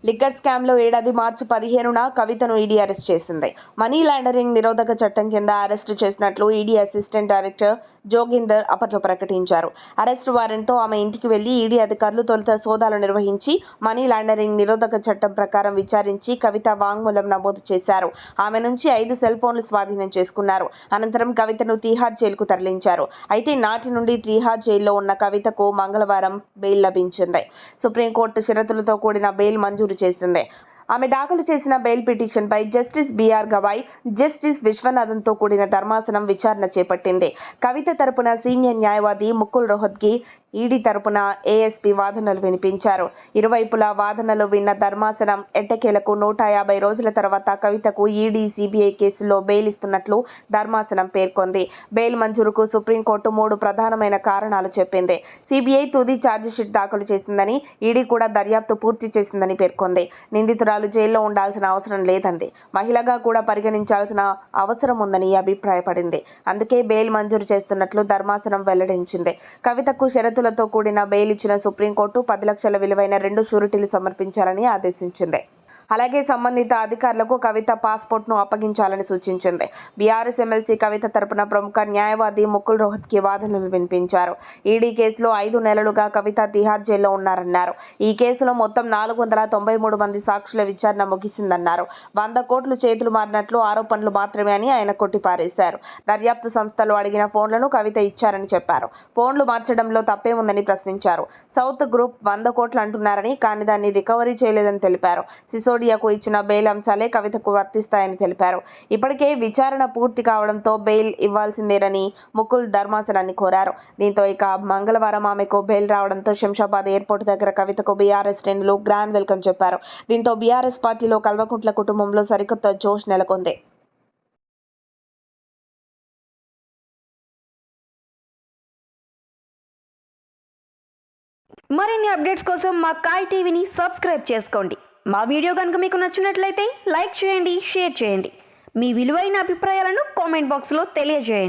Liquor స్కామ్లో ఏడాది మార్చి 15న కవితను ఈడీ అరెస్ట్ చేసింది. మనీ లాండరింగ్ నిరోధక చట్టం కింద అరెస్టు చేసినట్లు ఈడీ అసిస్టెంట్ డైరెక్టర్ జోగిందర్ అప్పట్లో ప్రకటించారు. అరెస్టు వారెంట్తో ఆమె ఇంటికి వెళ్లి ఈడీ అధికారులు తొలుత సోదాలు నిర్వహించి మనీ లాండరింగ్ నిరోధక చట్టం ప్రకారం విచారించి కవిత వాంగ్మూలం నమోదు చేశారు. ఆమె నుంచి 5 సెల్ ఫోన్లు స్వాధీనం చేసుకున్నారు. అనంతరం కవితను తీహార్ జైలుకు తరలించారు. అయితే నాటి నుండి తీహార్ జైల్లో ఉన్న కవితకు మంగళవారం బెయిల్ లభించింది. సుప్రీంకోర్టు షరతులతో కూడిన బెయిల్ మంజూరు చేసింది. ఆమె దాఖలు చేసిన బెయిల్ పిటిషన్పై జస్టిస్ బిఆర్ గవాయ్, జస్టిస్ విశ్వనాథన్తో కూడిన ధర్మాసనం విచారణ చేపట్టింది. కవిత తరపున సీనియర్ న్యాయవాది ముకుల్ రోహత్గి, ఈడీ తరపున ఏఎస్పీ వాదనలు వినిపించారు. ఇరువైపులా వాదనలు విన్న ధర్మాసనం ఎట్టకేలకు 150 రోజుల తర్వాత కవితకు ఈడీ, సిబిఐ కేసులో బెయిల్ ఇస్తున్నట్లు ధర్మాసనం పేర్కొంది. బెయిల్ మంజూరుకు సుప్రీంకోర్టు 3 ప్రధానమైన కారణాలు చెప్పింది. సిబిఐ తుది ఛార్జిషీట్ దాఖలు చేసిందని, ఈడీ కూడా దర్యాప్తు పూర్తి చేసిందని పేర్కొంది. నిందితురాలు జైల్లో ఉండాల్సిన అవసరం లేదంది. మహిళగా కూడా పరిగణించాల్సిన అవసరం ఉందని అభిప్రాయపడింది. అందుకే బెయిల్ మంజూరు చేస్తున్నట్లు ధర్మాసనం వెల్లడించింది. కవితకు షరతులతో కూడిన బెయిల్ ఇచ్చిన సుప్రీంకోర్టు 10 లక్షల విలువైన 2 షూరిటీలు సమర్పించాలని ఆదేశించింది. అలాగే సంబంధిత అధికారులకు కవిత పాస్పోర్ట్ను అప్పగించాలని సూచించింది. బీఆర్ఎస్ ఎమ్మెల్సీ కవిత తరపున ప్రముఖ న్యాయవాది ముకుల్ రోహత్గి వాదనలు వినిపించారు. ఈడీ కేసులో 5 నెలలుగా కవిత తిహార్ జైల్లో ఉన్నారన్నారు. ఈ కేసులో మొత్తం 493 మంది సాక్షుల విచారణ ముగిసిందన్నారు. 100 కోట్లు చేతులు మారినట్లు ఆరోపణలు మాత్రమే అని ఆయన కొట్టిపారేశారు. దర్యాప్తు సంస్థలు అడిగిన ఫోన్లను కవిత ఇచ్చారని చెప్పారు. ఫోన్లు మార్చడంలో తప్పేముందని ప్రశ్నించారు. సౌత్ గ్రూప్ 100 కోట్లు అంటున్నారని, కానీ దాన్ని రికవరీ చేయలేదని తెలిపారు. సిసోడియాకు ఇచ్చిన బెయిల్ అంశాలే కవితకు వర్తిస్తాయని తెలిపారు. ఇప్పటికే విచారణ పూర్తి కావడంతో బెయిల్ ఇవ్వాల్సిందేనని ముకుల్ ధర్మాసనాన్ని కోరారు. దీంతో ఇక మంగళవారం ఆమెకు బెయిల్ రావడంతో శంషాబాద్ ఎయిర్పోర్ట్ దగ్గర కవితకు బీఆర్ఎస్ శ్రేణులు గ్రాండ్ వెల్కమ్ చెప్పారు. దీంతో బీఆర్ఎస్ పార్టీలో కల్వకుంట్ల కుటుంబంలో సరికొత్త జోష్ నెలకొంది. మరిన్ని అప్డేట్స్ కోసం మా కాయ్ టీవీని సబ్స్క్రైబ్ చేసుకోండి. మా వీడియో కనుక మీకు నచ్చినట్లయితే లైక్ చేయండి, షేర్ చేయండి. మీ విలువైన అభిప్రాయాలను కామెంట్ బాక్స్లో తెలియజేయండి.